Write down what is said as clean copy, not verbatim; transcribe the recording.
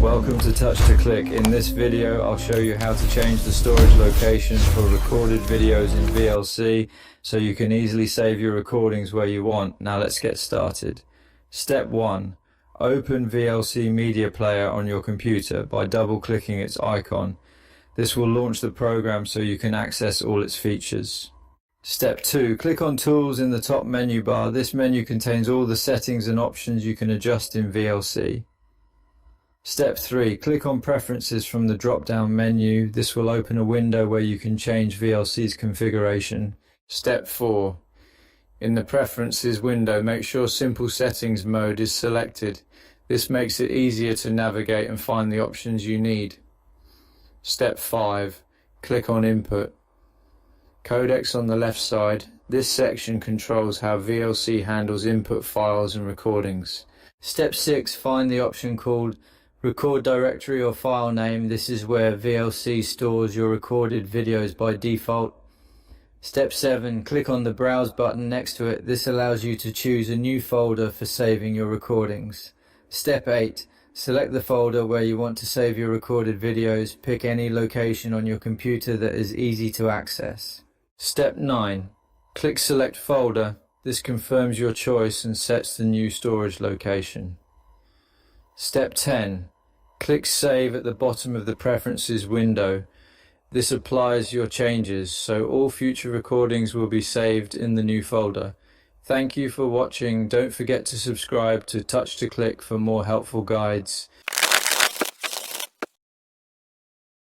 Welcome to Touch to Click. In this video I'll show you how to change the storage location for recorded videos in VLC so you can easily save your recordings where you want. Now let's get started. Step 1. Open VLC Media Player on your computer by double clicking its icon. This will launch the program so you can access all its features. Step 2. Click on Tools in the top menu bar. This menu contains all the settings and options you can adjust in VLC. Step 3. Click on Preferences from the drop-down menu. This will open a window where you can change VLC's configuration. Step 4. In the Preferences window, make sure Simple Settings mode is selected. This makes it easier to navigate and find the options you need. Step 5. Click on Input. Codecs on the left side. This section controls how VLC handles input files and recordings. Step 6. Find the option called Record Directory or File Name. This is where VLC stores your recorded videos by default. Step 7. Click on the Browse button next to it. This allows you to choose a new folder for saving your recordings. Step 8. Select the folder where you want to save your recorded videos. Pick any location on your computer that is easy to access. Step 9. Click Select Folder. This confirms your choice and sets the new storage location. Step 10. Click Save at the bottom of the Preferences window. This applies your changes, so all future recordings will be saved in the new folder. Thank you for watching. Don't forget to subscribe to Touch to Click for more helpful guides.